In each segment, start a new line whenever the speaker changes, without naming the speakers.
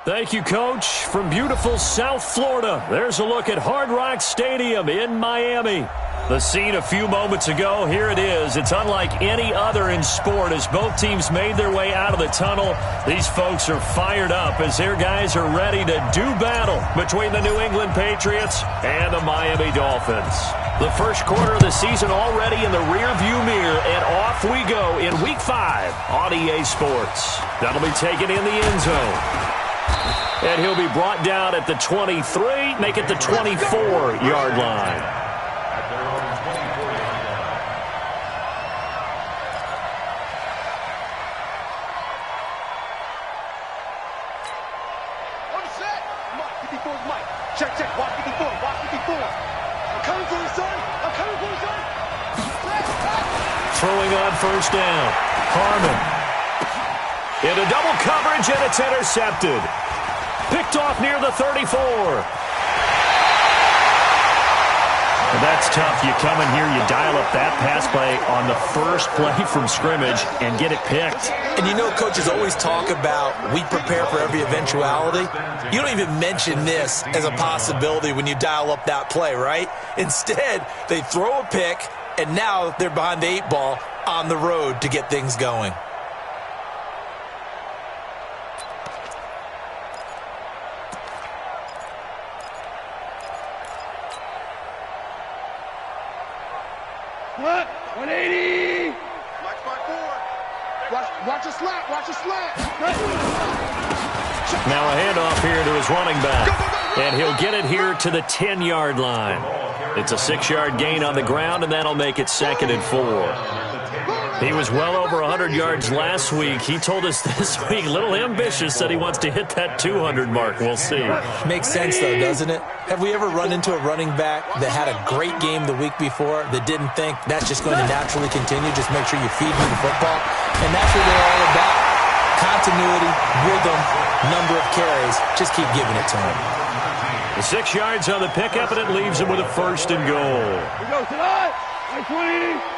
Thank you, Coach. From beautiful South Florida, there's a look at Hard Rock Stadium in Miami. The scene a few moments ago, here it is. It's unlike any other in sport as both teams made their way out of the tunnel. These folks are fired up as their guys are ready to do battle between the New England Patriots and the Miami Dolphins. The first quarter of the season already in the rearview mirror, and off we go in Week 5 on EA Sports. That'll be taken in the end zone. And he'll be brought down at the 23, make it the 24-yard line.
On set. Mike, 54 is Mike. Check, watch 54, watch 54. I'm coming for you, son. I'm coming for you, son.
Throwing on first down. Harmon. Into double coverage, and it's intercepted. Picked off near the 34. And that's tough. You come in here, you dial up that pass play on the first play from scrimmage and get it picked.
And you know coaches always talk about we prepare for every eventuality. You don't even mention this as a possibility when you dial up that play, right? Instead, they throw a pick, and now they're behind the 8 ball on the road to get things going.
What? 180. Mike, spot 4. Watch a slant. Watch a slant.
Now a handoff here to his running back. And he'll get it here to the 10-yard line. It's a 6-yard gain on the ground, and that'll make it 2nd and 4. He was well over 100 yards last week. He told us this week, a little ambitious, said he wants to hit that 200 mark. We'll see.
Makes sense, though, doesn't it? Have we ever run into a running back that had a great game the week before that didn't think that's just going to naturally continue? Just make sure you feed me the football. And that's what they're all about. Continuity, rhythm, number of carries. Just keep giving it to him.
The 6 yards on the pickup, and it leaves him with a 1st and goal.
Here we go tonight. Mike 20.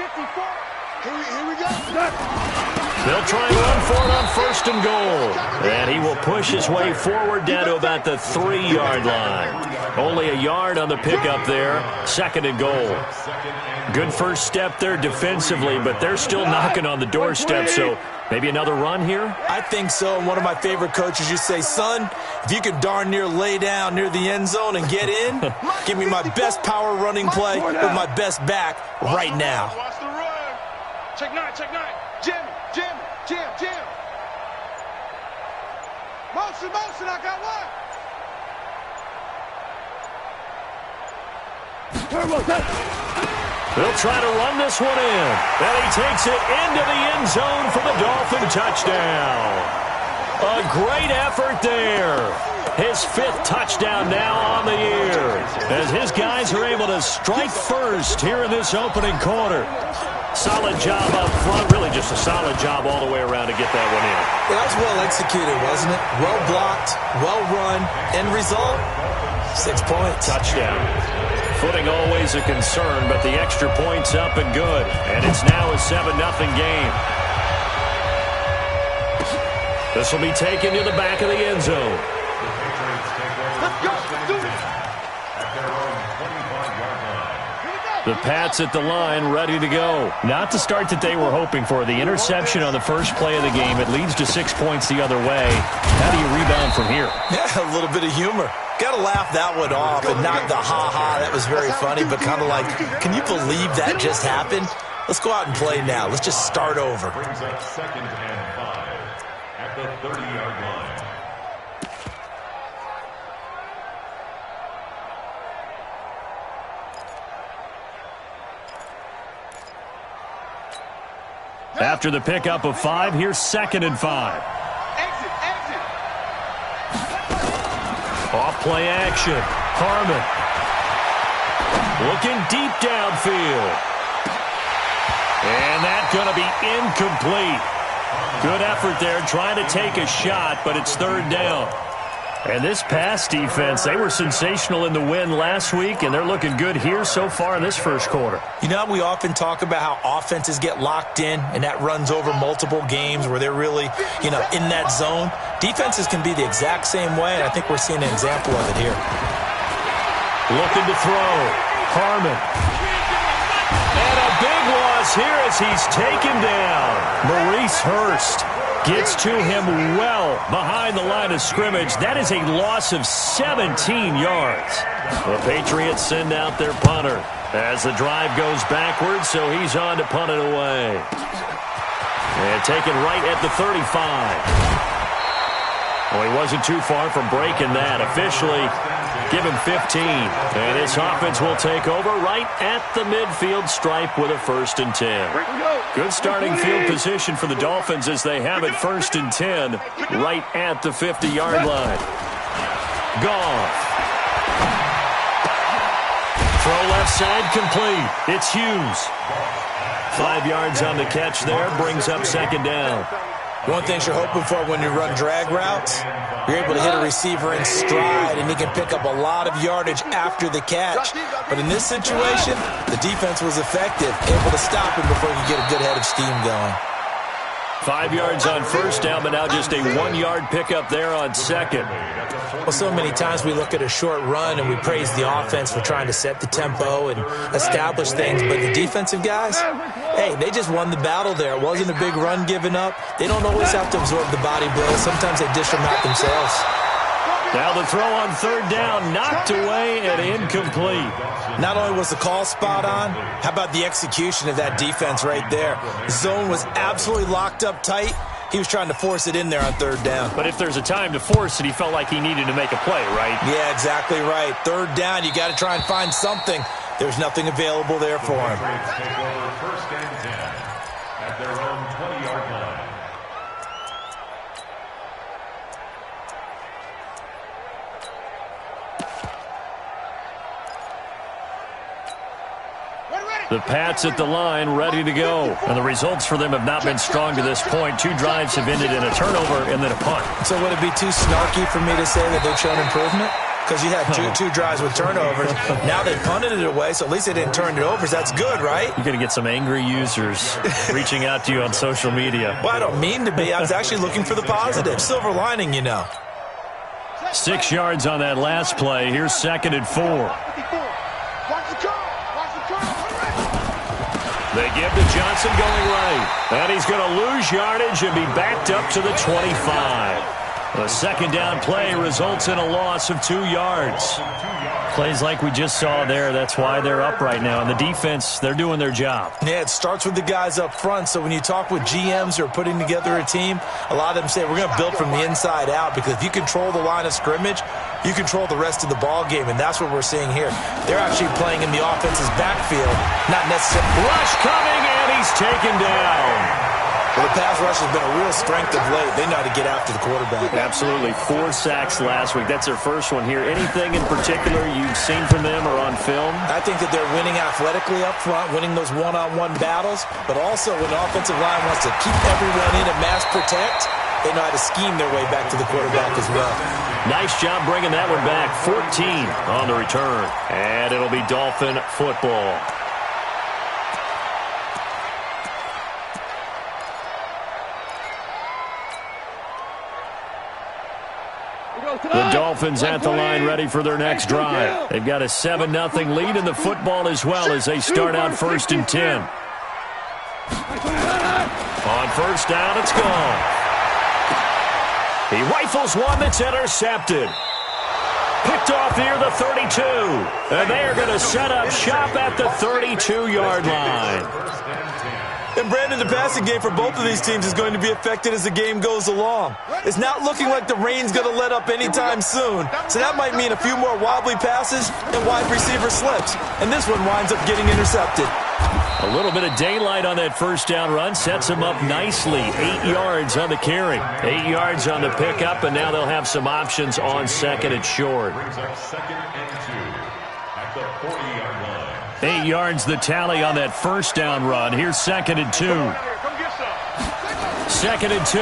54. Here we go.
They'll try and run for it on 1st and goal. And he will push his way forward down to about the 3-yard line. Only a yard on the pickup there. 2nd and goal. Good first step there defensively, but they're still knocking on the doorstep, so maybe another run here?
I think so. And one of my favorite coaches used to say, son, if you can darn near lay down near the end zone and get in, give me my best power running play with my best back right now.
Watch the run. Check 9. Jim. Motion, I got one.
They'll try to run this one in. And he takes it into the end zone for the Dolphin touchdown. A great effort there. His 5th touchdown now on the year, as his guys are able to strike first here in this opening quarter. Solid job up front, really just a solid job all the way around to get that one in.
That was well executed, wasn't it? Well blocked, well run. End result, 6 points.
Touchdown. Footing always a concern, but the extra point's up and good. And it's now a 7-0 game. This will be taken to the back of the end zone.
Let's go. Do it.
The Pats at the line, ready to go. Not the start that they were hoping for. The interception on the first play of the game. It leads to 6 points the other way. How do you rebound from here?
Yeah, a little bit of humor. Got to laugh that one off and not the ha-ha. That was very funny, but kind of like, can you believe that just happened? Let's go out and play now. Let's just start over.
Brings up 2nd and 5 at the 30-yard line.
After the pickup of 5, here's 2nd and 5.
Exit.
Off play action. Harmon. Looking deep downfield. And that's going to be incomplete. Good effort there trying to take a shot, but it's 3rd down. And this pass defense, they were sensational in the win last week, and they're looking good here so far in this first quarter.
You know, we often talk about how offenses get locked in, and that runs over multiple games where they're really, in that zone. Defenses can be the exact same way, and I think we're seeing an example of it here.
Looking to throw. Harmon. And a big loss here as he's taken down. Maurice Hurst gets to him well behind the line of scrimmage. That is a loss of 17 yards. The Patriots send out their punter as the drive goes backwards, so he's on to punt it away. And taken right at the 35. Well, he wasn't too far from breaking that. Officially, give him 15. And this offense will take over right at the midfield stripe with a 1st and 10. Good starting field position for the Dolphins as they have it 1st and 10 right at the 50-yard line. Goff. Throw left side complete. It's Hughes. 5 yards on the catch there. Brings up 2nd down.
One thing you're hoping for when you run drag routes, you're able to hit a receiver in stride, and he can pick up a lot of yardage after the catch. But in this situation, the defense was effective, able to stop him before he could get a good head of steam going.
5 yards on 1st down, but now just a 1-yard pickup there on 2nd.
Well, so many times we look at a short run and we praise the offense for trying to set the tempo and establish things, but the defensive guys, hey, they just won the battle there. It wasn't a big run given up. They don't always have to absorb the body blows. Sometimes they dish them out themselves.
Now the throw on 3rd down, knocked away and incomplete.
Not only was the call spot on, how about the execution of that defense right there? The zone was absolutely locked up tight. He was trying to force it in there on 3rd down.
But if there's a time to force it, he felt like he needed to make a play, right?
Yeah, exactly right. 3rd down, you got to try and find something. There's nothing available there for him.
1st and 10 at their own 20-yard line.
The Pats at the line, ready to go. And the results for them have not been strong to this point. 2 drives have ended in a turnover and then a punt.
So would it be too snarky for me to say that they've shown improvement? Because you had two drives with turnovers. Now they punted it away, so at least they didn't turn it over. That's good, right?
You're going to get some angry users reaching out to you on social media.
Well, I don't mean to be. I was actually looking for the positive. Silver lining,
6 yards on that last play. Here's 2nd and 4. They give to Johnson going right. And he's going to lose yardage and be backed up to the 25. The 2nd down play results in a loss of 2 yards. Plays like we just saw there. That's why they're up right now. And the defense, they're doing their job.
Yeah, it starts with the guys up front. So when you talk with GMs who are putting together a team, a lot of them say we're going to build from the inside out, because if you control the line of scrimmage, you control the rest of the ball game, and that's what we're seeing here. They're actually playing in the offense's backfield, not necessarily.
Rush coming, and he's taken down.
Well, the pass rush has been a real strength of late. They know how to get after the quarterback.
Absolutely. 4 sacks last week. That's their first one here. Anything in particular you've seen from them or on film?
I think that they're winning athletically up front, winning those one-on-one battles, but also when the offensive line wants to keep everyone in and mass protect, they know how to scheme their way back to the quarterback as well.
Nice job bringing that one back. 14 on the return. And it'll be Dolphin football. The Dolphins at the line ready for their next drive. They've got a 7-0 lead in the football as well as they start out 1st and 10. On 1st down, it's gone. He rifles one that's intercepted. Picked off near the 32. And they are going to set up shop at the 32-yard line.
And Brandon, the passing game for both of these teams is going to be affected as the game goes along. It's not looking like the rain's going to let up anytime soon. So that might mean a few more wobbly passes and wide receiver slips. And this one winds up getting intercepted.
A little bit of daylight on that 1st down run sets them up nicely. 8 yards on the carry. 8 yards on the pickup, and now they'll have some options on 2nd and short.
2nd and 2 at the 40-yard line.
8 yards the tally on that 1st down run. Here's 2nd and 2. 2nd and 2.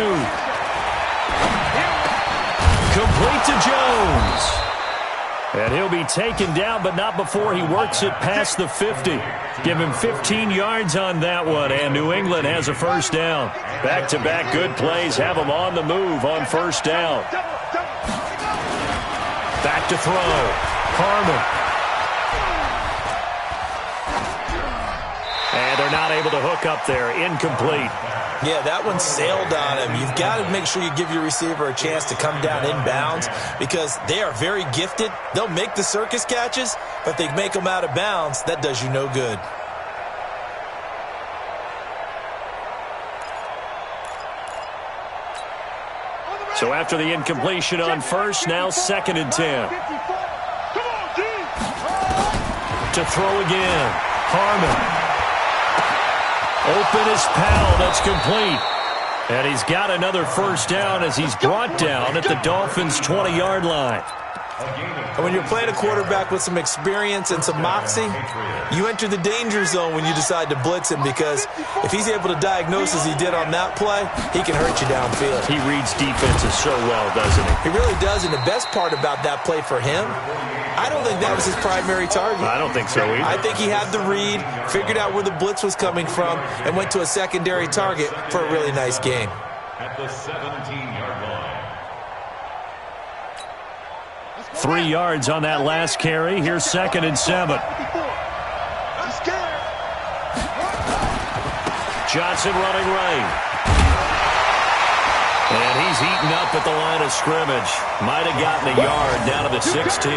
Complete to Jones. And he'll be taken down, but not before he works it past the 50. Give him 15 yards on that one, and New England has a first down. Back-to-back good plays have them on the move on first down. Back to throw. Harmon. And they're not able to hook up there. Incomplete.
Yeah, that one sailed on him. You've got to make sure you give your receiver a chance to come down inbounds because they are very gifted. They'll make the circus catches, but they make them out of bounds. That does you no good.
So after the incompletion on first, now 2nd and 10. To throw again. Harmon. Open is Powell. That's complete. And he's got another first down as he's brought down at the Dolphins' 20-yard line.
And when you're playing a quarterback with some experience and some moxie, you enter the danger zone when you decide to blitz him because if he's able to diagnose as he did on that play, he can hurt you downfield.
He reads defenses so well, doesn't he?
He really does, and the best part about that play for him, I don't think that was his primary target.
I don't think so either.
I think he had the read, figured out where the blitz was coming from, and went to a secondary target for a really nice game.
At the 17-yard line.
3 yards on that last carry. Here's 2nd and 7. Johnson running right. And he's eaten up at the line of scrimmage. Might have gotten a yard down to the 16.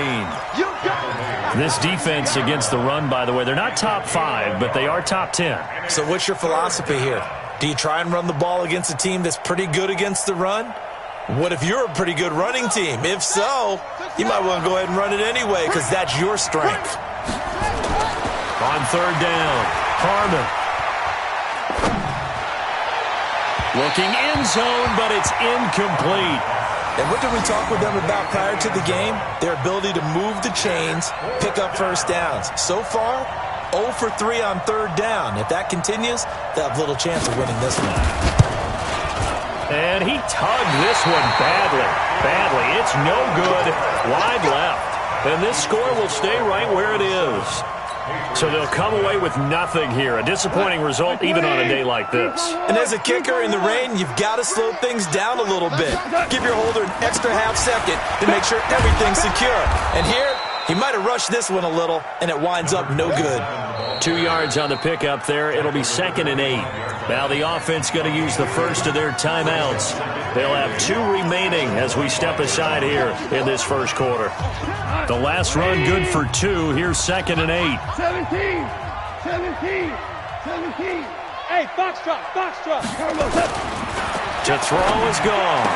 This defense against the run, by the way, they're not top 5, but they are top 10.
So what's your philosophy here? Do you try and run the ball against a team that's pretty good against the run? What if you're a pretty good running team? If so, you might want to go ahead and run it anyway because that's your strength.
On 3rd down, Harmon. Looking end zone, but it's incomplete.
And what did we talk with them about prior to the game? Their ability to move the chains, pick up first downs. So far, 0 for 3 on 3rd down. If that continues, they'll have little chance of winning this one.
And he tugged this one badly. It's no good. Wide left. And this score will stay right where it is. So they'll come away with nothing here. A disappointing result even on a day like this.
And as a kicker in the rain, you've got to slow things down a little bit. Give your holder an extra half second to make sure everything's secure. And here, he might have rushed this one a little, and it winds up no good.
2 yards on the pickup there. It'll be 2nd and 8. Now the offense going to use the first of their timeouts. They'll have 2 remaining as we step aside here in this first quarter. The last run good for 2. Here's 2nd and 8.
17. Hey, Foxtrot.
To throw is gone.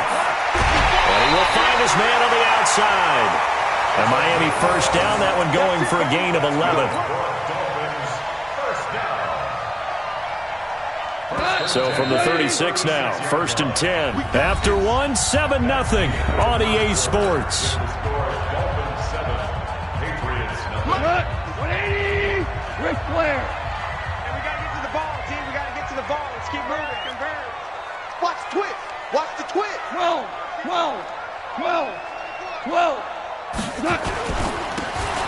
And he will find his man on the outside. And Miami first down, that one going for a gain of 11. So from the 36 now, 1st and 10. After 1, 7-0 on EA Sports.
180. Ric Flair.
And we got to get to the ball, team. We got to get to the ball. Let's keep moving. Convert.
Watch the twist. Watch the twist. 12.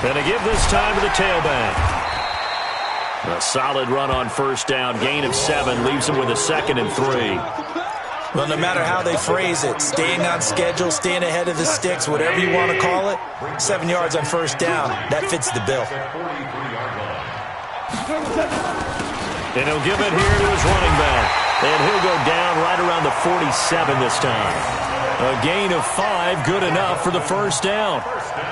And to give this time to the tailback. A solid run on first down. Gain of 7 leaves him with a 2nd and 3.
Well, no matter how they phrase it, staying on schedule, staying ahead of the sticks, whatever you want to call it, 7 yards on first down, that fits the bill.
And he'll give it here to his running back. And he'll go down right around the 47 this time. A gain of 5, good enough for the first down.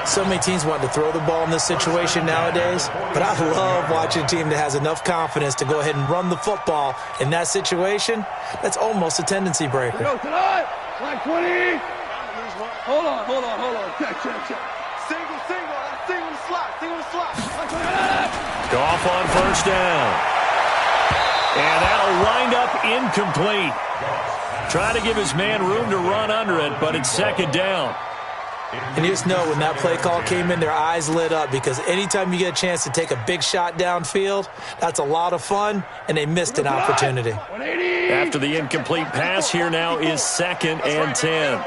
So many teams want to throw the ball in this situation nowadays, but I love watching a team that has enough confidence to go ahead and run the football. In that situation, that's almost a tendency breaker.
Go tonight. Line 20. Hold on. Check.
Single slot.
Goff on first down. And that'll wind up incomplete. Try to give his man room to run under it, but it's 2nd down.
And you just know when that play call came in, their eyes lit up because anytime you get a chance to take a big shot downfield, that's a lot of fun, and they missed an opportunity.
180.
After the incomplete pass, here now is 2nd and 10.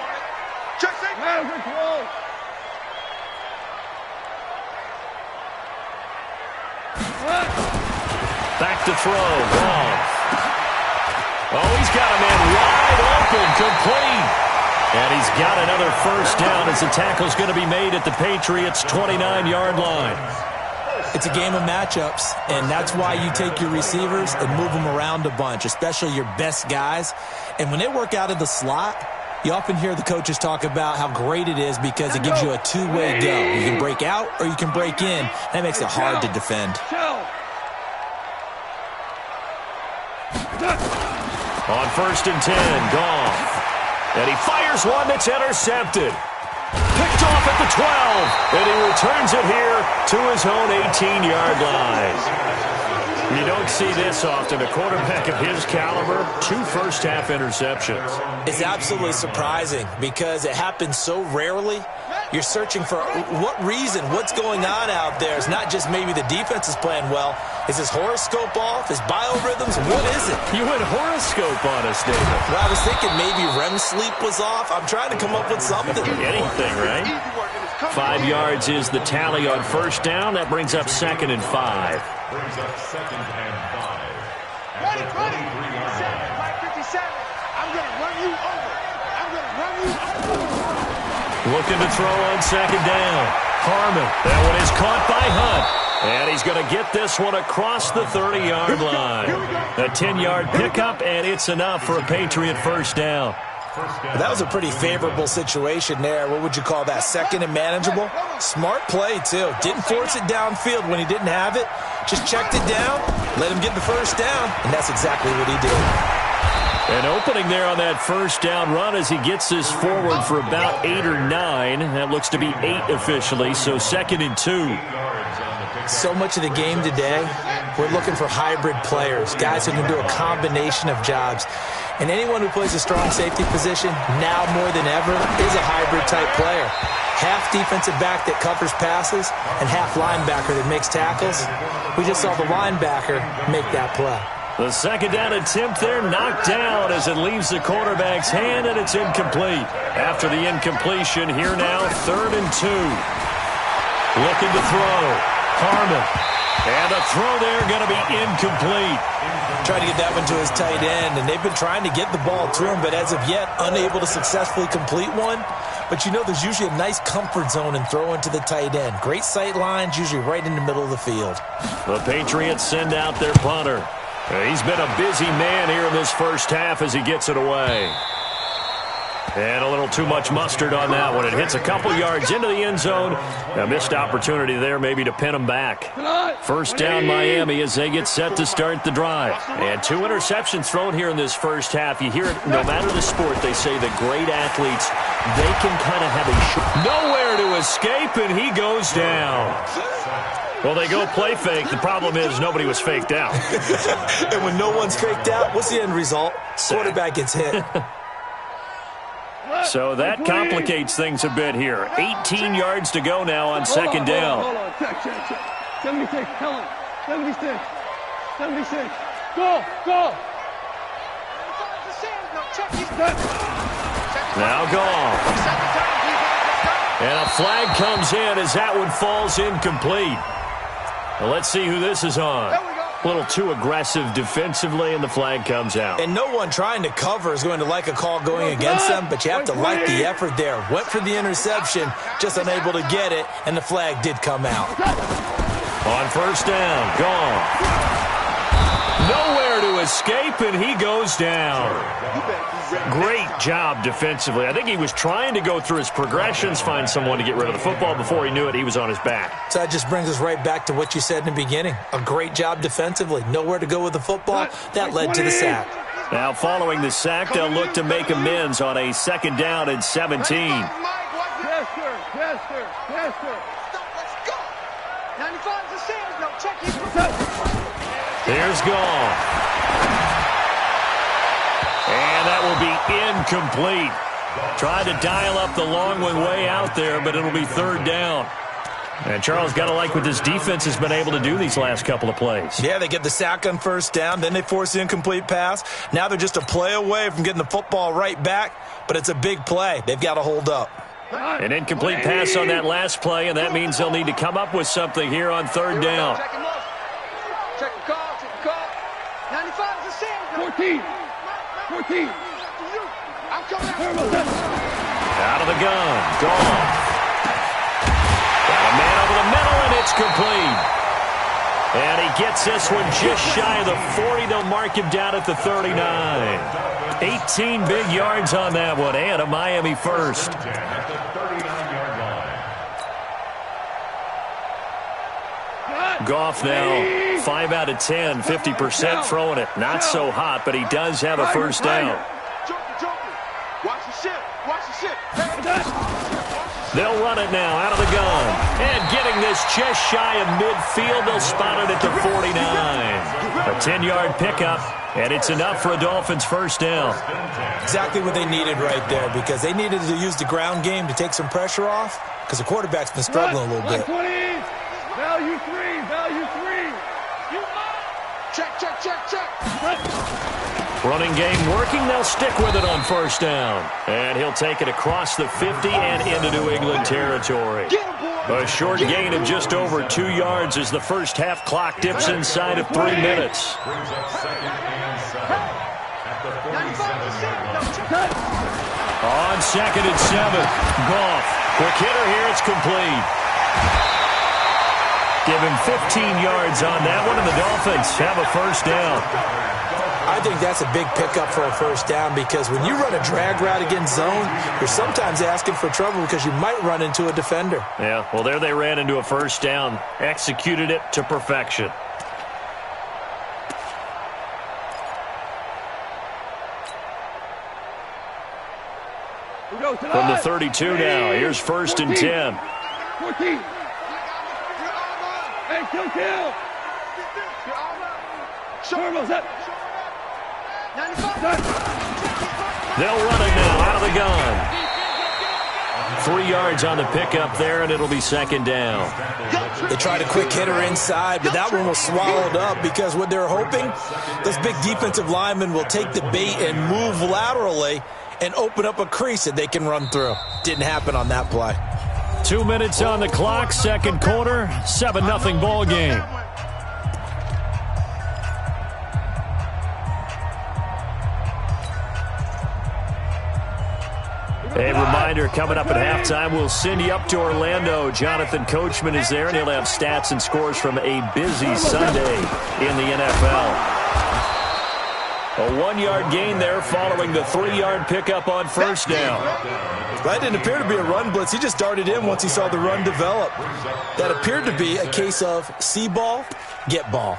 Back to throw. Wrong. Oh, he's got a man wide open, complete. And he's got another first down as the tackle's going to be made at the Patriots' 29-yard line.
It's a game of matchups, and that's why you take your receivers and move them around a bunch, especially your best guys. And when they work out of the slot, you often hear the coaches talk about how great it is because it gives you a two-way go. You can break out or you can break in. That makes it hard to defend.
On 1st and 10, Goff. And he fires one that's intercepted. Picked off at the 12, and he returns it here to his own 18-yard line. You don't see this often. A quarterback of his caliber, 2 first-half interceptions.
It's absolutely surprising because it happens so rarely. You're searching for what reason, what's going on out there. It's not just maybe the defense is playing well. Is his horoscope off? His biorhythms? What is it?
You went horoscope on us, David.
Well, I was thinking maybe REM sleep was off. I'm trying to come up with something.
Anything, right? 5 yards is the tally on first down. That brings up 2nd and 5.
Brings up 2nd and 5. At the 23-yard line.
57. I'm going to run you over. I'm going to run you over.
Looking to throw on 2nd down. Harmon. That one is caught by Hunt. And he's going to get this one across the 30-yard line. A 10-yard pickup, and it's enough for a Patriot first down.
That was a pretty favorable situation there. What would you call that? 2nd and manageable? Smart play, too. Didn't force it downfield when he didn't have it. Just checked it down, let him get the first down, and that's exactly what he did.
An opening there on that first down run as he gets this forward for about 8 or 9. That looks to be 8 officially, so 2nd and 2.
So much of the game today, we're looking for hybrid players, guys who can do a combination of jobs. And anyone who plays a strong safety position, now more than ever, is a hybrid-type player. Half defensive back that covers passes and half linebacker that makes tackles. We just saw the linebacker make that play.
The 2nd down attempt there knocked down as it leaves the quarterback's hand, and it's incomplete. After the incompletion, here now, 3rd and 2. Looking to throw. Harmon. And a throw there going to be incomplete.
Trying to get that one to his tight end, and they've been trying to get the ball to him, but as of yet, unable to successfully complete one. But you know there's usually a nice comfort zone in throwing to the tight end. Great sight lines, usually right in the middle of the field.
The Patriots send out their punter. He's been a busy man here in this first half as he gets it away. And a little too much mustard on that one. It hits a couple yards into the end zone. A missed opportunity there maybe to pin him back. First down Miami as they get set to start the drive. And 2 interceptions thrown here in this first half. You hear it no matter the sport. They say that great athletes, they can kind of have a nowhere to escape, and he goes down. Well, they go play fake. The problem is nobody was faked out.
And when no one's faked out, what's the end result? Quarterback gets hit.
So that complicates things a bit here. 18 yards to go now on 2nd down.
Hold on. Check. 76. Tell him. 76. 76. Go.
Now Goff. And a flag comes in as that one falls incomplete. Well, let's see who this is on. A little too aggressive defensively, and the flag comes out.
And no one trying to cover is going to like a call going against them, but you have to like the effort there. Went for the interception, just unable to get it, and the flag did come out.
On first down, Goff. Nowhere to escape, and he goes down. Great job defensively. I think he was trying to go through his progressions, find someone to get rid of the football. Before he knew it, he was on his back.
So that just brings us right back to what you said in the beginning. A great job defensively. Nowhere to go with the football. That led to the sack.
Now, following the sack, they'll look to make amends on a 2nd down and 17.
Yes, sir.
Let's go. 95 is the sand. No, check his.
Here's Goff. And that will be incomplete. Tried to dial up the long one way out there, but it'll be 3rd down. And Charles, got to like what this defense has been able to do these last couple of plays.
Yeah, they get the sack on first down, then they force the incomplete pass. Now they're just a play away from getting the football right back, but it's a big play. They've got to hold up.
An incomplete pass on that last play, and that means they'll need to come up with something here on third down.
Check the call, check the call. 95 is the same. 14. I'm coming
out of the gun. Gone. Got a man over the middle, and it's complete. And he gets this one just shy of the 40. They'll mark him down at the 39. 18 big yards on that one, and a Miami first. Goff now 5 out of 10, 50% throwing it. Not so hot, but he does have a first down.
Watch the ship. Watch the ship.
They'll run it now out of the gun. And getting this just shy of midfield, they'll spot it at the 49. A 10-yard pickup, and it's enough for a Dolphins first down.
Exactly what they needed right there, because they needed to use the ground game to take some pressure off, because the quarterback's been struggling a little bit.
Value three. Check.
Running game working. They'll stick with it on first down. And he'll take it across the 50 and into New England territory. A short gain of just over 2 yards as the first half clock dips inside of 3 minutes. On 2nd and 7. Goff. Quick hitter here. It's complete. Give him 15 yards on that one, and the Dolphins have a first down.
I think that's a big pickup for a first down, because when you run a drag route against zone, you're sometimes asking for trouble because you might run into a defender.
Yeah, well, there they ran into a first down, executed it to perfection. From the 32 now, here's 1st and 10.
14. Hey, kill. Turbo's up. 95.
They'll run it now out of the gun. 3 yards on the pickup there, and it'll be 2nd down.
They tried a quick hitter inside, but that one was swallowed up, because what they're hoping, those big defensive linemen will take the bait and move laterally and open up a crease that they can run through. Didn't happen on that play.
2 minutes on the clock, second quarter, 7-0 ball game. A reminder, coming up at halftime, we'll send you up to Orlando. Jonathan Coachman is there, and he'll have stats and scores from a busy Sunday in the NFL. A 1-yard gain there following the 3-yard pickup on first down.
That didn't appear to be a run blitz. He just darted in once he saw the run develop. That appeared to be a case of see ball, get ball.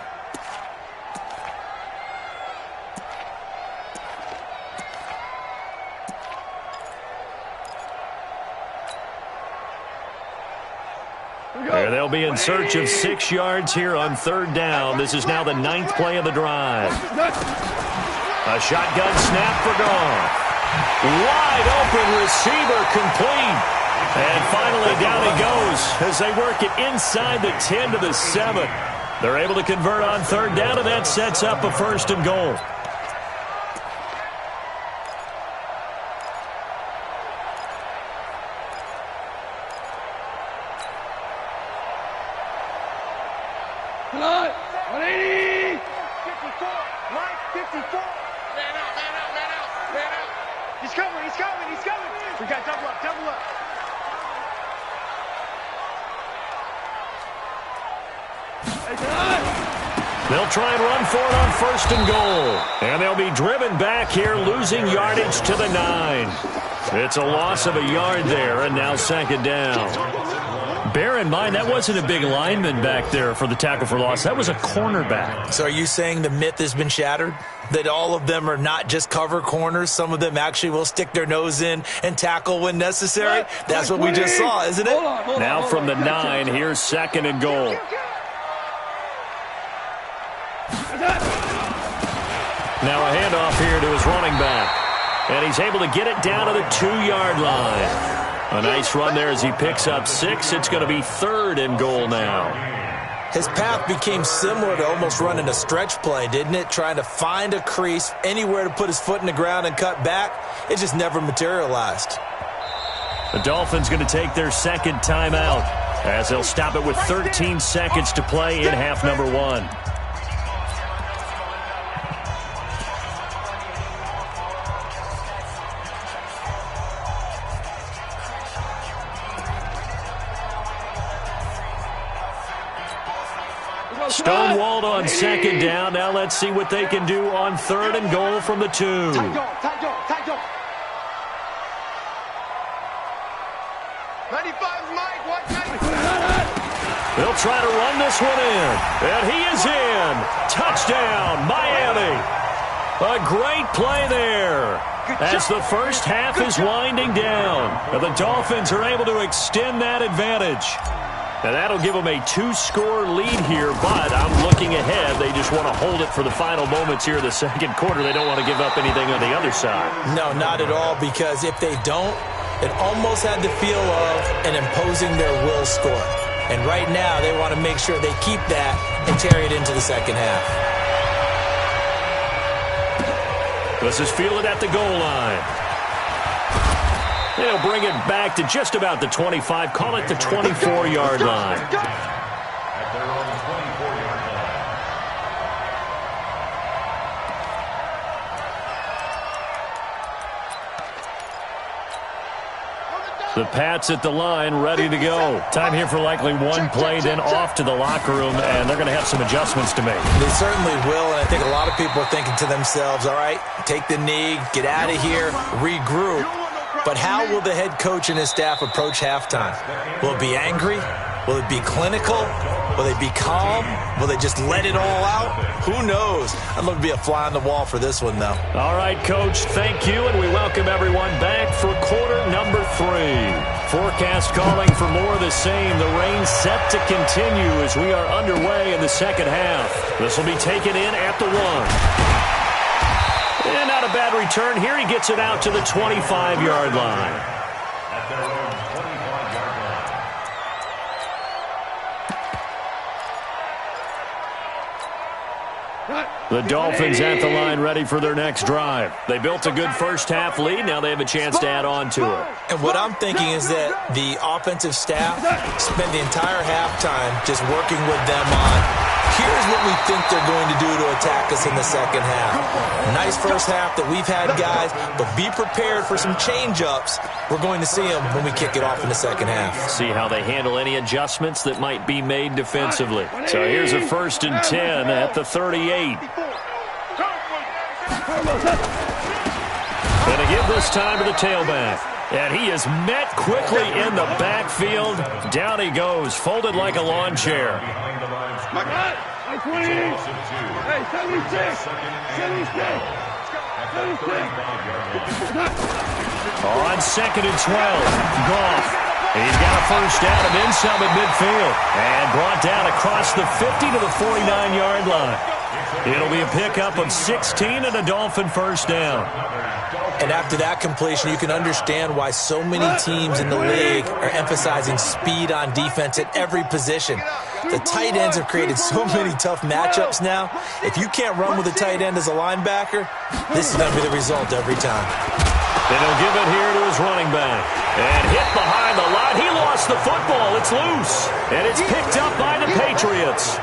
They'll be in search of 6 yards here on third down. This is now the 9th play of the drive. A shotgun snap for Goff. Wide open receiver, complete. And finally down he goes as they work it inside the 10 to the 7. They're able to convert on third down, and that sets up a 1st and goal.
Come on, 180. 54,
Mike, 54. Man out. He's coming. We got double up.
They'll try and run for it on 1st and goal. And they'll be driven back here, losing yardage to the 9. It's a loss of a yard there, and now 2nd down. Bear in mind, that wasn't a big lineman back there for the tackle for loss. That was a cornerback.
So are you saying the myth has been shattered? That all of them are not just cover corners? Some of them actually will stick their nose in and tackle when necessary? That's what we just saw, isn't it?
Now from the 9, here's 2nd and goal. Now a handoff here to his running back. And he's able to get it down to the 2-yard line. A nice run there as he picks up 6. It's going to be 3rd and goal now.
His path became similar to almost running a stretch play, didn't it? Trying to find a crease, anywhere to put his foot in the ground and cut back. It just never materialized.
The Dolphins going to take their second timeout as they'll stop it with 13 seconds to play in half number 1. Stonewalled on second down. Now let's see what they can do on 3rd and goal from the 2.
They'll
try to run this one in. And he is in. Touchdown, Miami. A great play there as the first half is winding down. And the Dolphins are able to extend that advantage. And that'll give them a 2-score lead here, but I'm looking ahead. They just want to hold it for the final moments here in the second quarter. They don't want to give up anything on the other side.
No, not at all, because if they don't, it almost had the feel of an imposing their will score. And right now, they want to make sure they keep that and carry it into the second half.
This is fielded at the goal line. They'll bring it back to just about the 25. Call it the 24-yard line.
At their own 24-yard line.
The Pats at the line, ready to go. Time here for likely one play, then off to the locker room, and they're going to have some adjustments to make.
They certainly will, and I think a lot of people are thinking to themselves, all right, take the knee, get out of here, regroup. But how will the head coach and his staff approach halftime? Will it be angry? Will it be clinical? Will they be calm? Will they just let it all out? Who knows? I'd love to be a fly on the wall for this one, though.
All right, Coach, thank you, and we welcome everyone back for quarter number 3. Forecast calling for more of the same. The rain set to continue as we are underway in the second half. This will be taken in at the 1. And not a bad return here. He gets it out to the 25-yard line.
At their own 25-yard line.
The Dolphins at the line ready for their next drive. They built a good first-half lead. Now they have a chance to add on to it.
And what I'm thinking is that the offensive staff spent the entire halftime just working with them on, here's what we think they're going to do to attack us in the second half. Nice first half that we've had, guys, but be prepared for some change-ups. We're going to see them when we kick it off in the second half.
See how they handle any adjustments that might be made defensively. So here's a 1st and 10 at the 38. And to give this time to the tailback. And he is met quickly in the backfield. Down he goes, folded like a lawn chair. On 2nd and 12, Goff. He's got a first down and then some at midfield. And brought down across the 50 to the 49-yard line. It'll be a pickup of 16 and a Dolphin first down.
And after that completion, you can understand why so many teams in the league are emphasizing speed on defense at every position. The tight ends have created so many tough matchups now. If you can't run with a tight end as a linebacker, this is going to be the result every time.
And he'll give it here to his running back. And hit behind the line. He lost the football. It's loose. And it's picked up by the Patriots.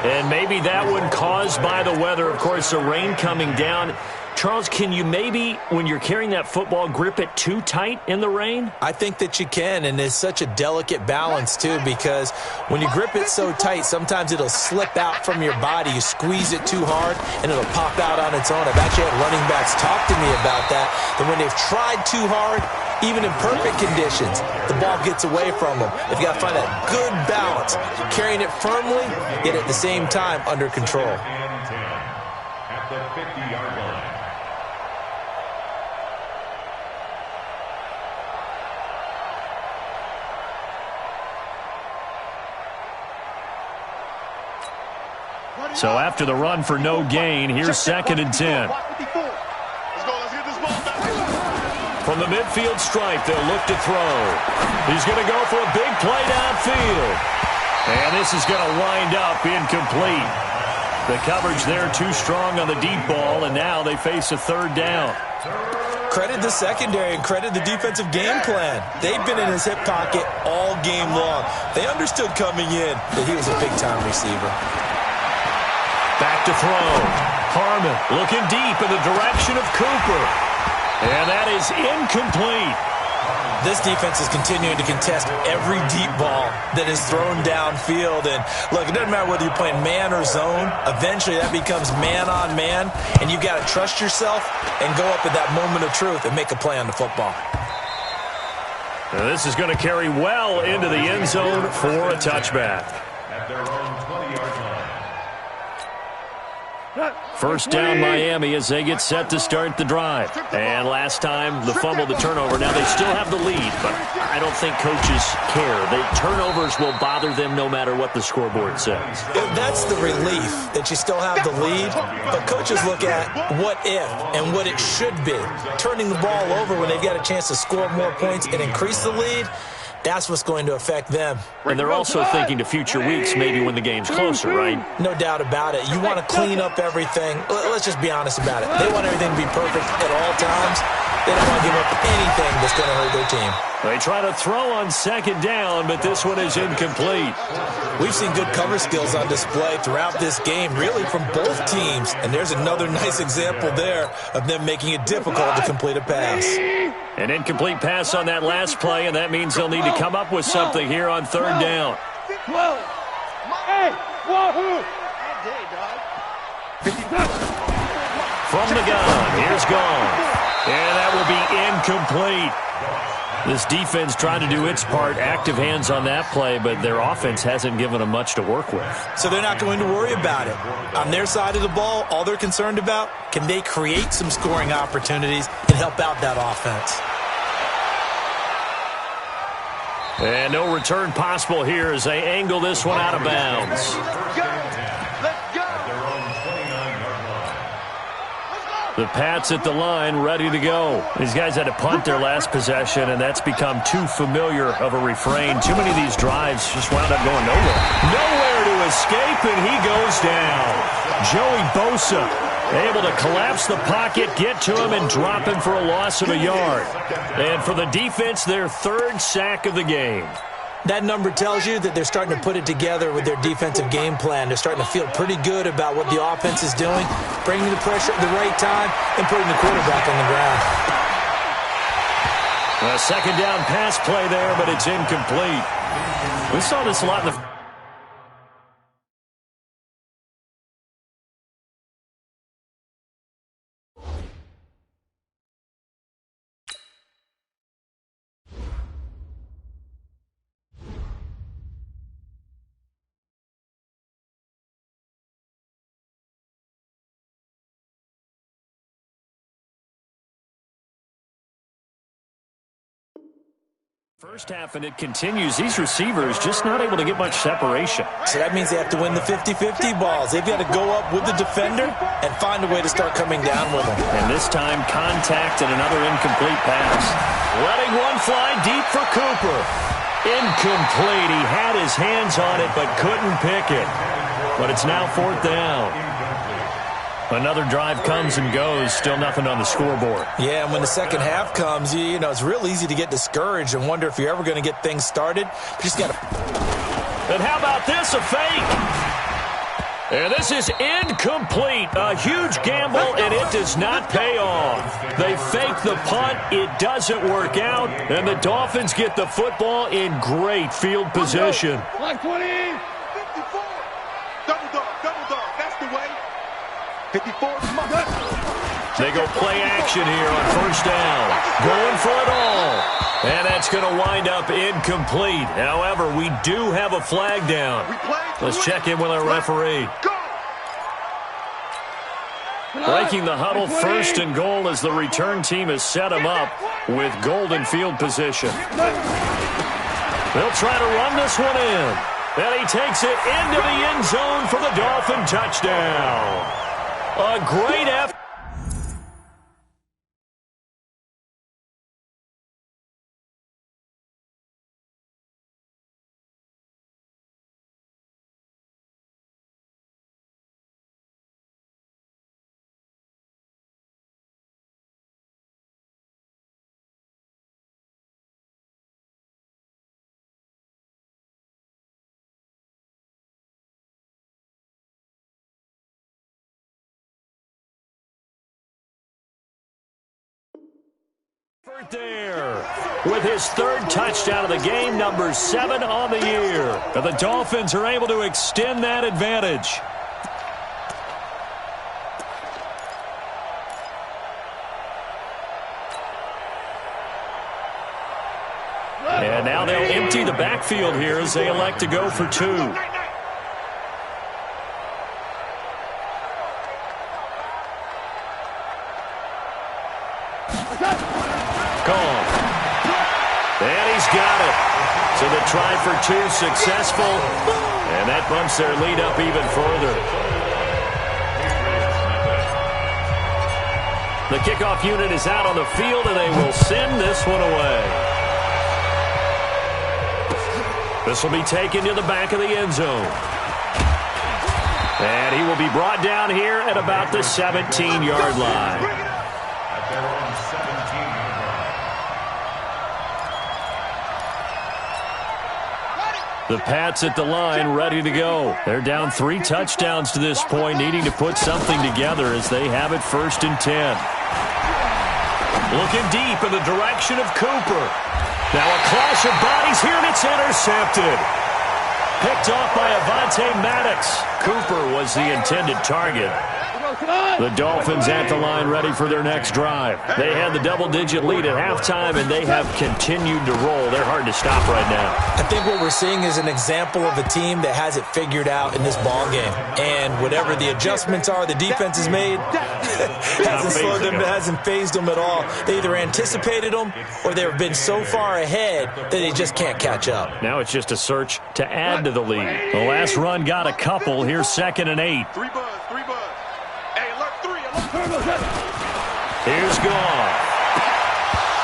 And maybe that one caused by the weather. Of course, the rain coming down. Charles, can you maybe, when you're carrying that football, grip it too tight in the rain?
I think that you can, and it's such a delicate balance, too, because when you grip it so tight, sometimes it'll slip out from your body. You squeeze it too hard, and it'll pop out on its own. I've actually had running backs talk to me about that when they've tried too hard, even in perfect conditions, the ball gets away from them. They've got to find that good balance, carrying it firmly, yet at the same time under control.
At the 50-yard line.
So after the run for no gain, here's 2nd and 10. From the midfield stripe, they'll look to throw. He's going to go for a big play downfield. And this is going to wind up incomplete. The coverage there too strong on the deep ball, and now they face a 3rd down.
Credit the secondary and credit the defensive game plan. They've been in his hip pocket all game long. They understood coming in that he was a big-time receiver.
Back to throw. Harmon looking deep in the direction of Cooper. And that is incomplete.
This defense is continuing to contest every deep ball that is thrown downfield. And, look, it doesn't matter whether you're playing man or zone. Eventually, that becomes man-on-man, and you've got to trust yourself and go up at that moment of truth and make a play on the football.
Now, this is going to carry well into the end zone for a touchback.
At their own 20-yard line.
First down, Miami, as they get set to start the drive. And last time, the fumble, the turnover. Now, they still have the lead, but I don't think coaches care. The turnovers will bother them no matter what the scoreboard says.
That's the relief, that you still have the lead. But coaches look at what if and what it should be. Turning the ball over when they've got a chance to score more points and increase the lead, that's what's going to affect them.
And they're also thinking to future weeks, maybe when the game's closer, right?
No doubt about it. You want to clean up everything. Let's just be honest about it. They want everything to be perfect at all times. They don't want to give up anything that's going to hurt their team.
They try to throw on second down, but this one is incomplete.
We've seen good cover skills on display throughout this game, really from both teams. And there's another nice example there of them making it difficult to complete a pass.
An incomplete pass on that last play, and that means they'll need to come up with something here on third down. From the gun, here's Gone. And that will be incomplete. This defense trying to do its part, active hands on that play, but their offense hasn't given them much to work with.
So they're not going to worry about it. On their side of the ball, all they're concerned about, can they create some scoring opportunities and help out that offense?
And no return possible here as they angle this one out of bounds. The Pats at the line, ready to go. These guys had to punt their last possession, and that's become too familiar of a refrain. Too many of these drives just wound up going nowhere. Nowhere to escape, and he goes down. Joey Bosa able to collapse the pocket, get to him, and drop him for a loss of a yard. And for the defense, their third sack of the game.
That number tells you that they're starting to put it together with their defensive game plan. They're starting to feel pretty good about what the offense is doing, bringing the pressure at the right time, and putting the quarterback on the ground.
A second down pass play there, but it's incomplete. We saw this a lot in the... First half, and it continues. These receivers just not able to get much separation.
So that means they have to win the 50-50 balls. They've got to go up with the defender and find a way to start coming down with them.
And this time, contact and another incomplete pass. Letting one fly deep for Cooper. Incomplete. He had his hands on it, but couldn't pick it. But it's now fourth down. Another drive comes and goes, still nothing on the scoreboard.
Yeah, and when the second half comes, you know, it's real easy to get discouraged and wonder if you're ever going to get things started. You just got to...
And how about this, a fake? And this is incomplete. A huge gamble, and it does not pay off. They fake the punt. It doesn't work out, and the Dolphins get the football in great field position.
Like 20, 54. Double dog, that's the way. 54 is
They go play action here on first down. Going for it all. And that's going to wind up incomplete. However, we do have a flag down. Let's check in with our referee. Breaking the huddle, first and goal as the return team has set him up with golden field position. They'll try to run this one in. And he takes it into the end zone for the Dolphin touchdown. A great effort. Herbert there with his third touchdown of the game, number 7 on the year. And the Dolphins are able to extend that advantage. And now they'll empty the backfield here as they elect to go for 2. Gone. And he's got it. So the try for 2 successful. And that bumps their lead up even further. The kickoff unit is out on the field, and they will send this one away. This will be taken to the back of the end zone. And he will be brought down here at about the 17-yard line.
At their own 17-yard line.
The Pats at the line, ready to go. They're down 3 touchdowns to this point, needing to put something together as they have it 1st and 10. Looking deep in the direction of Cooper. Now a clash of bodies here, and it's intercepted. Picked off by Avonte Maddox. Cooper was the intended target. The Dolphins at the line, ready for their next drive. They had the double-digit lead at halftime, and they have continued to roll. They're hard to stop right now.
I think what we're seeing is an example of a team that has it figured out in this ball game. And whatever the adjustments are the defense has made, hasn't slowed them, hasn't phased them at all. They either anticipated them or they've been so far ahead that they just can't catch up.
Now it's just a search to add to the lead. The last run got a couple. Here's 2nd and 8.
3 buzz. Hey, alert 3,
Here's Goff.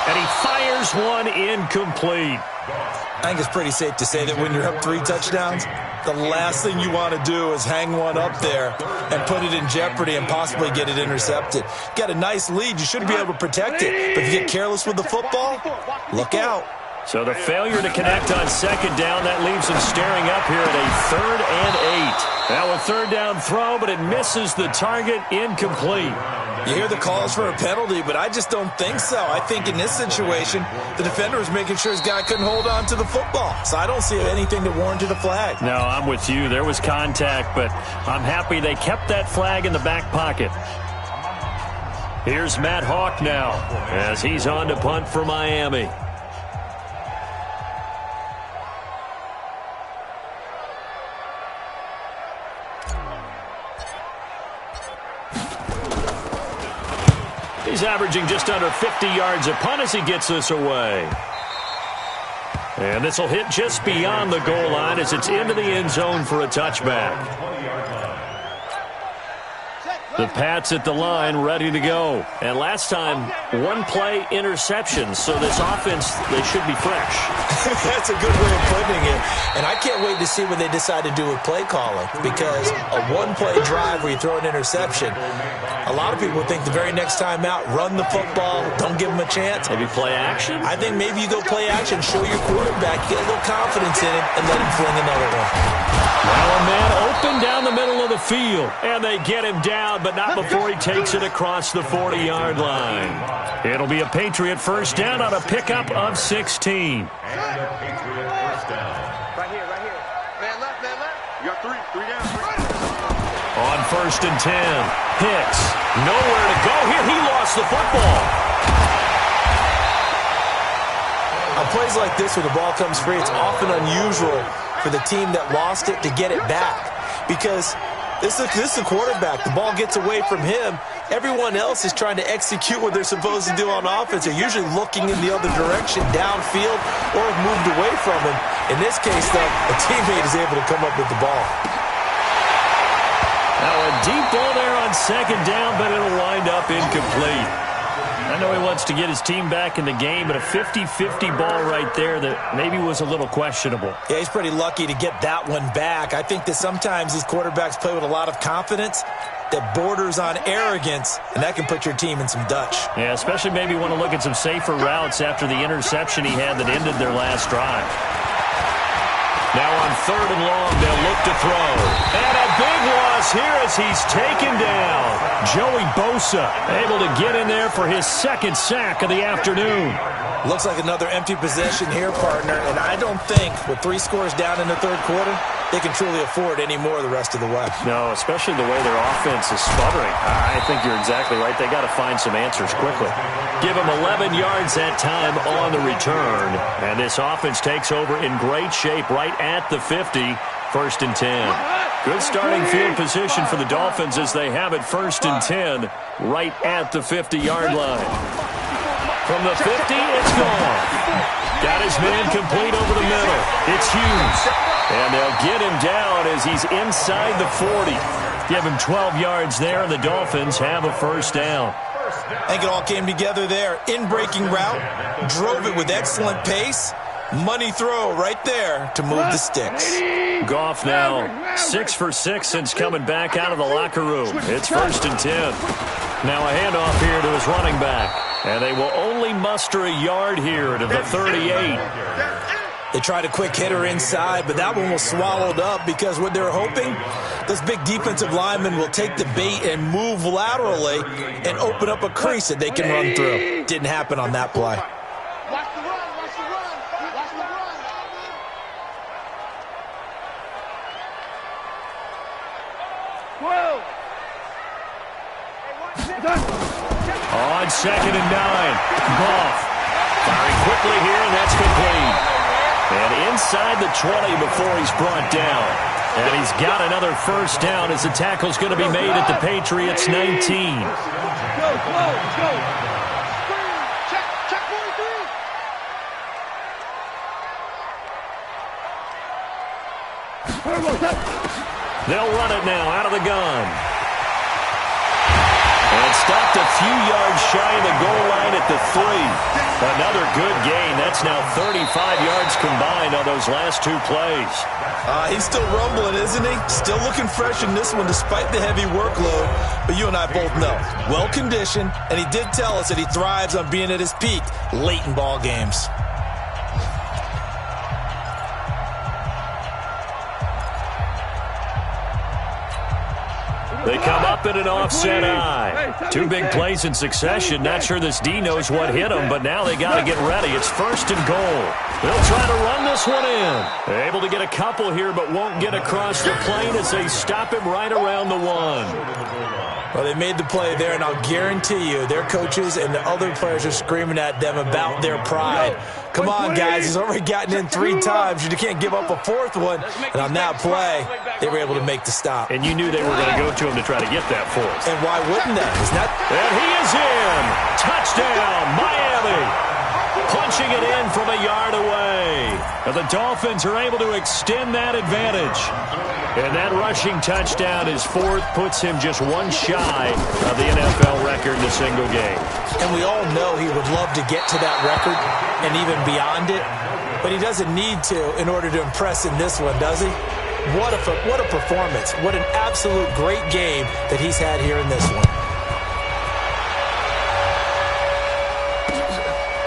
And he fires one incomplete.
I think it's pretty safe to say that when you're up 3 touchdowns, the last thing you want to do is hang one up there and put it in jeopardy and possibly get it intercepted. Got a nice lead. You should be able to protect it. But if you get careless with the football, look out.
So the failure to connect on 2nd down, that leaves him staring up here at a 3rd and 8. Now a 3rd down throw, but it misses the target, incomplete.
You hear the calls for a penalty, but I just don't think so. I think in this situation, the defender was making sure his guy couldn't hold on to the football. So I don't see anything that warranted a flag.
No, I'm with you. There was contact, but I'm happy they kept that flag in the back pocket. Here's Matt Hawk now as he's on to punt for Miami. He's averaging just under 50 yards a punt as he gets this away. And this will hit just beyond the goal line as it's into the end zone for a touchback. The Pats at the line, ready to go. And last time, 1-play interception. So this offense, they should be fresh.
That's a good way of putting it. And I can't wait to see what they decide to do with play calling. Because a 1-play drive where you throw an interception, a lot of people think the very next time out, run the football, don't give them a chance.
Maybe play action?
I think maybe you go play action, show your quarterback, get a little confidence in it, and let him fling another one.
Now a man open down the middle of the field. And they get him down, but not before he takes it across the 40-yard line. It'll be a Patriot 1st down on a pickup of 16.
And a Patriot 1st down.
Right here. Man left. You got 3 down.
On 1st and 10, Hicks, nowhere to go here. He lost the football.
On plays like this where the ball comes free, it's often unusual for the team that lost it to get it back. Because this is a quarterback. The ball gets away from him. Everyone else is trying to execute what they're supposed to do on offense. They're usually looking in the other direction, downfield, or have moved away from him. In this case, though, a teammate is able to come up with the ball.
Now a deep ball there on 2nd down, but it'll wind up incomplete. I know he wants to get his team back in the game, but a 50-50 ball right there that maybe was a little questionable.
Yeah, he's pretty lucky to get that one back. I think that sometimes these quarterbacks play with a lot of confidence that borders on arrogance, and that can put your team in some Dutch.
Yeah, especially maybe want to look at some safer routes after the interception he had that ended their last drive. Now on 3rd and long, they'll look to throw. And a big loss moves here as he's taken down. Joey Bosa able to get in there for his second sack of the afternoon.
Looks like another empty possession here, partner, and I don't think with 3 scores down in the third quarter, they can truly afford any more the rest of the way.
No, especially the way their offense is sputtering. I think you're exactly right. They got to find some answers quickly. Give them 11 yards that time on the return, and this offense takes over in great shape right at the 50, 1st and 10. Good starting field position for the Dolphins as they have it 1st and 10 right at the 50-yard line. From the 50, it's gone. Got his man complete over the middle. It's Hughes. And they'll get him down as he's inside the 40. Give him 12 yards there, and the Dolphins have a 1st down.
I think it all came together there. In-breaking route, drove it with excellent pace. Money throw right there to move the sticks.
Goff now 6 for 6 since coming back out of the locker room. It's 1st and 10. Now a handoff here to his running back. And they will only muster a yard here to the 38.
They tried a quick hitter inside, but that one was swallowed up because what they're hoping, those big defensive linemen will take the bait and move laterally and open up a crease that they can run through. Didn't happen on that play.
Watch the run, watch the run, watch the run. 12.
On 2nd and 9, Goff firing quickly here, and that's complete. And inside the 20 before he's brought down. And he's got another 1st down as the tackle's going to be made at the Patriots' 19.
Go, go. Check 43.
They'll run it now out of the gun. And stopped a few yards shy of the goal line at the 3. Another good gain. That's now 35 yards combined on those last 2 plays.
He's still rumbling, isn't he? Still looking fresh in this one despite the heavy workload. But you and I both know, well-conditioned, and he did tell us that he thrives on being at his peak late in ball games.
They come up in an offset eye. 2 big plays in succession. Not sure this D knows what hit him, but now they got to get ready. It's 1st and goal. They'll try to run this one in. They're able to get a couple here, but won't get across the plane as they stop him right around the 1.
Well, they made the play there, and I'll guarantee you their coaches and the other players are screaming at them about their pride. Come on, guys. He's already gotten in 3 times. You can't give up a 4th one. And on that play, they were able to make the stop.
And you knew they were going to go to him to try to get that 4th.
And why wouldn't they?
And he is in. Touchdown, Miami. Punching it in from a yard away. And the Dolphins are able to extend that advantage. And that rushing touchdown, his 4th, puts him just 1 shy of the NFL record in a single game.
And we all know he would love to get to that record and even beyond it, but he doesn't need to in order to impress in this one, does he? What a performance. What an absolute great game that he's had here in this one.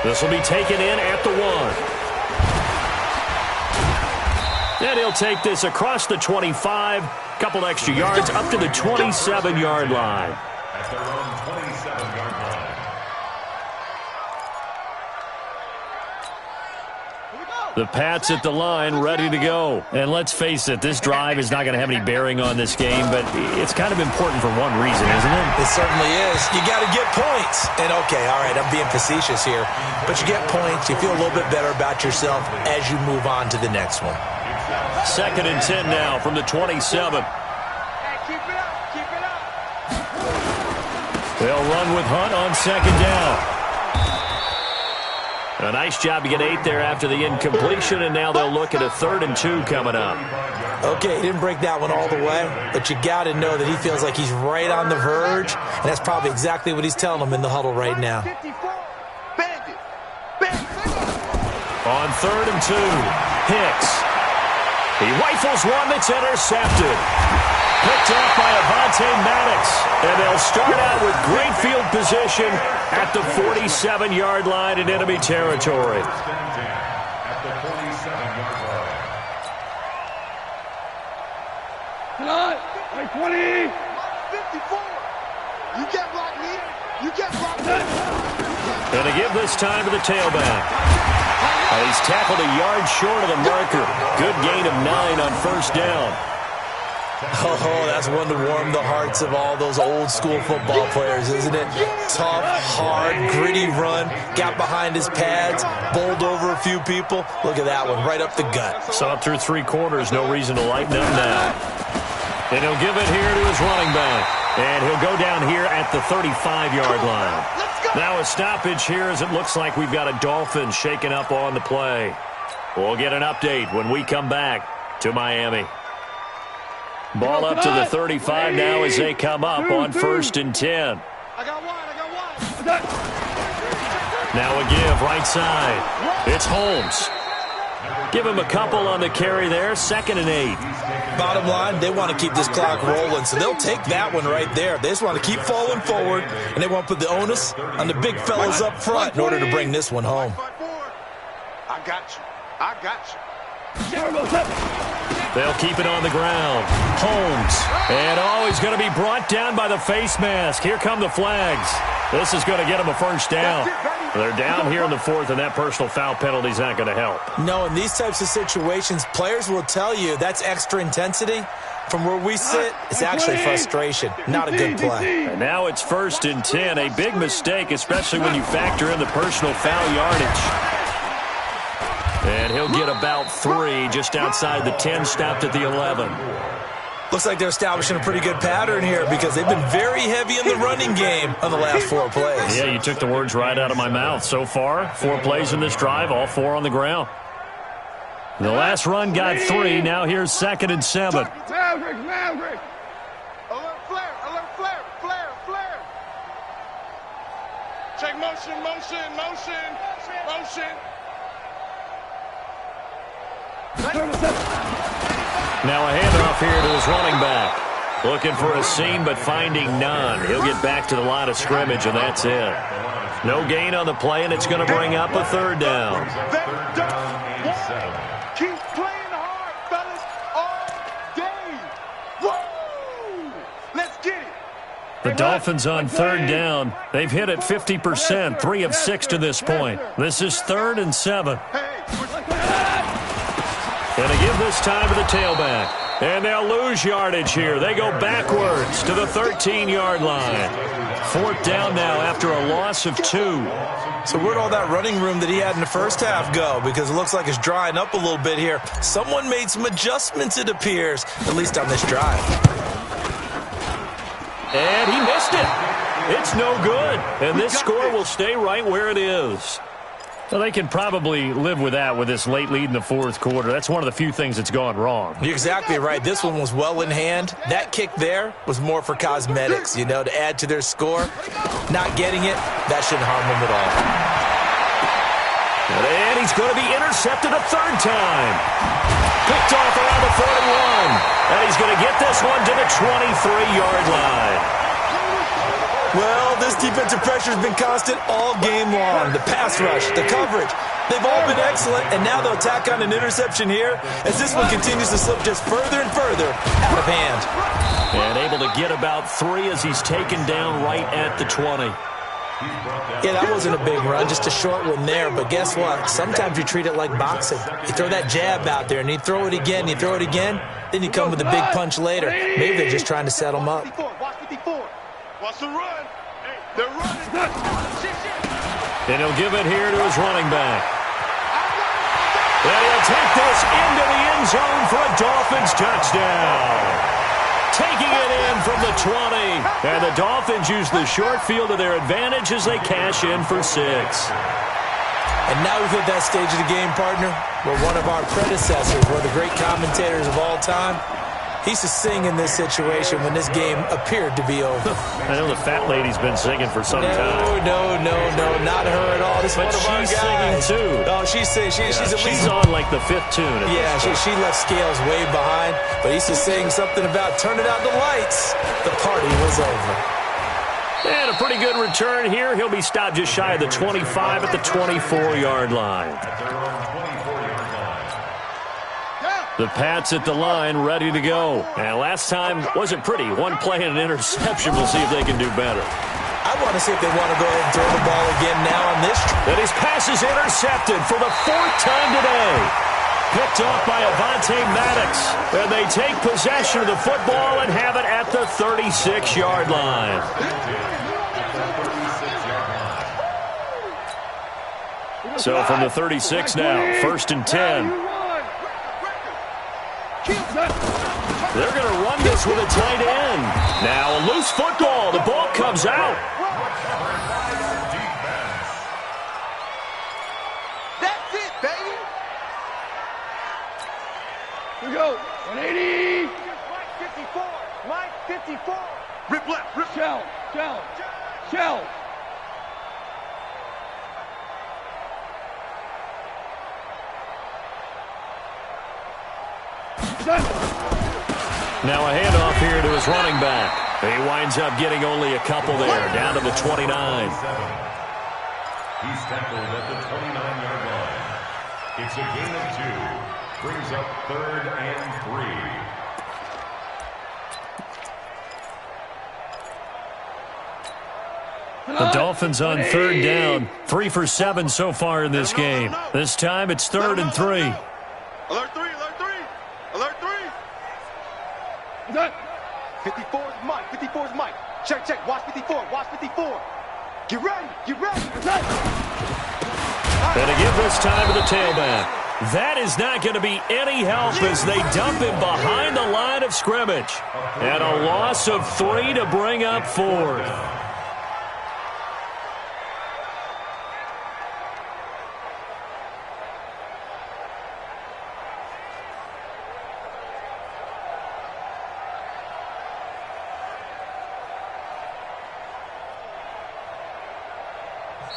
This will be taken in at the 1. And he'll take this across the 25, couple extra yards up to the 27-yard line.
At their own 27-yard line.
The Pats at the line, ready to go. And let's face it, this drive is not going to have any bearing on this game, but it's kind of important for one reason, isn't it?
It certainly is. You got to get points. And, okay, all right, I'm being facetious here, but you get points, you feel a little bit better about yourself as you move on to the next one.
2nd and 10 now from the 27.
Hey, keep it up, keep it up.
They'll run with Hunt on 2nd down. A nice job to get 8 there after the incompletion, and now they'll look at a 3rd and 2 coming up.
Okay, he didn't break that one all the way, but you got to know that he feels like he's right on the verge, and that's probably exactly what he's telling them in the huddle right now.
On 3rd and 2, Hicks. He rifles one that's intercepted. Picked off by Avonte Maddox. And they'll start out with great field position at the 47-yard line in enemy territory.
Like 20. 54. You can't block me. You can't block me.
And to give this time to the tailback. He's tackled a yard short of the marker. Good gain of 9 on first down.
Oh, that's one to warm the hearts of all those old-school football players, isn't it? Tough, hard, gritty run. Got behind his pads, bowled over a few people. Look at that one, right up the gut.
Saw it through 3 quarters. No reason to lighten up now. And he'll give it here to his running back. And he'll go down here at the 35-yard line. Now a stoppage here as it looks like we've got a Dolphin shaking up on the play. We'll get an update when we come back to Miami. Ball up to the 35 now as they come up on 1st and 10.
I got one.
Now a give right side. It's Holmes. Give him a couple on the carry there. 2nd and 8.
Bottom line, they want to keep this clock rolling, so they'll take that one right there. They just want to keep falling forward, and they want to put the onus on the big fellas up front in order to bring this one home.
I got you.
They'll keep it on the ground. Holmes. And he's going to be brought down by the face mask. Here come the flags. This is going to get him a first down. They're down here in the 4th, and that personal foul penalty is not going to help.
No, in these types of situations, players will tell you that's extra intensity. From where we sit, it's actually frustration, not a good play.
And now it's 1st and 10. A big mistake, especially when you factor in the personal foul yardage. And he'll get about 3 just outside the 10, stopped at the 11.
Looks like they're establishing a pretty good pattern here because they've been very heavy in the running game on the last 4 plays.
Yeah, you took the words right out of my mouth. So far, 4 plays in this drive, all 4 on the ground. The last run got 3. Now here's 2nd and 7.
Maverick. Alert flare. Check motion.
Now a handoff here to his running back. Looking for a seam, but finding none. He'll get back to the line of scrimmage, and that's it. No gain on the play, and it's going to bring up a 3rd down.
Keep playing hard, fellas, all day. Woo! Let's get it.
The Dolphins on 3rd down. They've hit it 50%, 3 of 6 to this point. This is 3rd and 7. And to give this time to the tailback. And they'll lose yardage here. They go backwards to the 13-yard line. 4th down now after a loss of 2.
So where'd all that running room that he had in the first half go? Because it looks like it's drying up a little bit here. Someone made some adjustments, it appears, at least on this drive.
And he missed it. It's no good. And this score will stay right where it is. Well, they can probably live with that with this late lead in the 4th quarter. That's one of the few things that's gone wrong.
You're exactly right. This one was well in hand. That kick there was more for cosmetics, to add to their score. Not getting it, that shouldn't harm them at all.
And he's going to be intercepted a 3rd time. Picked off around the 41. And he's going to get this one to the 23-yard line.
Well, this defensive pressure has been constant all game long. The pass rush, the coverage, they've all been excellent, and now they'll tack on an interception here as this one continues to slip just further and further out of hand.
And able to get about 3 as he's taken down right at the 20.
Yeah, that wasn't a big run, just a short one there. But guess what? Sometimes you treat it like boxing. You throw that jab out there, and you throw it again, then you come with a big punch later. Maybe they're just trying to set them up.
Watch the run. They're running.
And he'll give it here to his running back. And he'll take this into the end zone for a Dolphins touchdown. Taking it in from the 20. And the Dolphins use the short field to their advantage as they cash in for 6.
And now we've hit that stage of the game, partner, where one of our predecessors, one of the great commentators of all time, he used to sing in this situation when this game appeared to be over.
I know the fat lady's been singing for some time.
No, not her at all. This
but
is one of
she's
our guys.
singing too.
Oh, she's
on like the 5th tune.
Yeah, she left Scales way behind, but he used to sing something about turning out the lights. The party was over.
And a pretty good return here. He'll be stopped just shy of the 25 at the 24-yard line. The Pats at the line, ready to go. And last time wasn't pretty. One play and an interception. We'll see if they can do better.
I want to see if they want to go ahead and throw the ball again now on this.
And his pass is intercepted for the 4th time today. Picked off by Avonte Maddox. And they take possession of the football and have it at the 36-yard line. So from the 36 now, 1st and 10. They're going to run this with a tight end. Now a loose football. The ball comes out.
That's it, baby.
Here we go. 180.
Mike 54. Mike 54.
Rip left. Rip. Shell. Shell. Shell.
Now a handoff here to his running back. He winds up getting only a couple there, down to the 29.
He's tackled at the 29-yard line. It's a gain of 2. Brings up 3rd and 3.
The Dolphins on 3rd down. 3 for 7 so far in this game. This time it's 3rd and 3.
Alert 3. Alert 3. Alert 3.
54 is Mike. 54 is Mike. Check, check. Watch 54. Watch 54. Get ready. Get ready.
And to give this time to the tailback. That is not going to be any help as they dump him behind the line of scrimmage. And a loss of 3 to bring up 4th.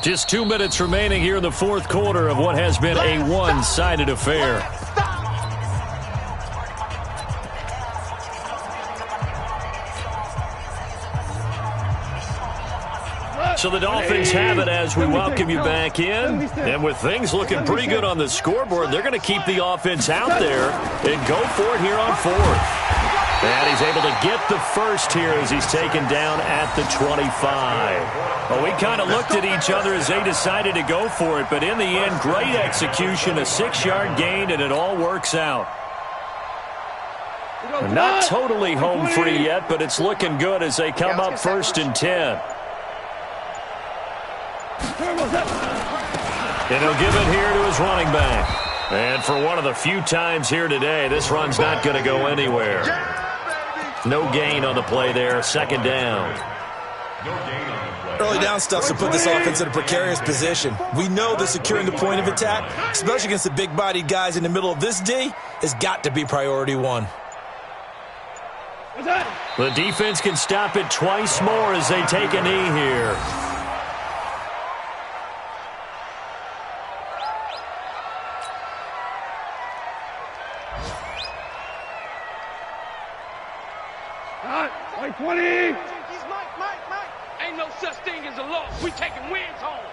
Just 2 minutes remaining here in the 4th quarter of what has been a one-sided affair. So the Dolphins have it as we welcome you back in. And with things looking pretty good on the scoreboard, they're going to keep the offense out there and go for it here on 4th. And he's able to get the first here as he's taken down at the 25. Well, we kind of looked at each other as they decided to go for it, but in the end, great execution, a 6-yard gain, and it all works out. Not totally home free yet, but it's looking good as they come up 1st and 10. And he'll give it here to his running back. And for one of the few times here today, this run's not going to go anywhere. No gain on the play there, 2nd down.
Early down stuff to put this offense in a precarious position. We know that securing the point of attack, especially against the big-bodied guys in the middle of this D, has got to be priority 1.
The defense can stop it twice more as they take a knee here.
Like 20.
He's Mike. Ain't no such thing as a loss. We taking wins home.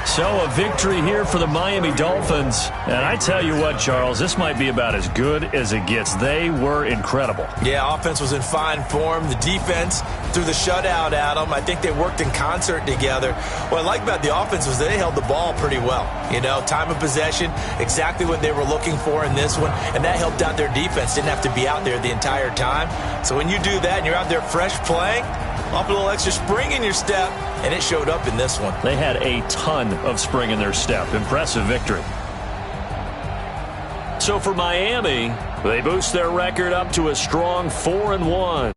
So a victory here for the Miami Dolphins. And I tell you what, Charles, this might be about as good as it gets. They were incredible.
Yeah, offense was in fine form. The defense threw the shutout at them. I think they worked in concert together. What I like about the offense was they held the ball pretty well. You know, time of possession, exactly what they were looking for in this one, and that helped out their defense. Didn't have to be out there the entire time. So when you do that and you're out there fresh playing, off a little extra spring in your step, and it showed up in this one.
They had a ton of spring in their step. Impressive victory. So for Miami, they boost their record up to a strong 4-1.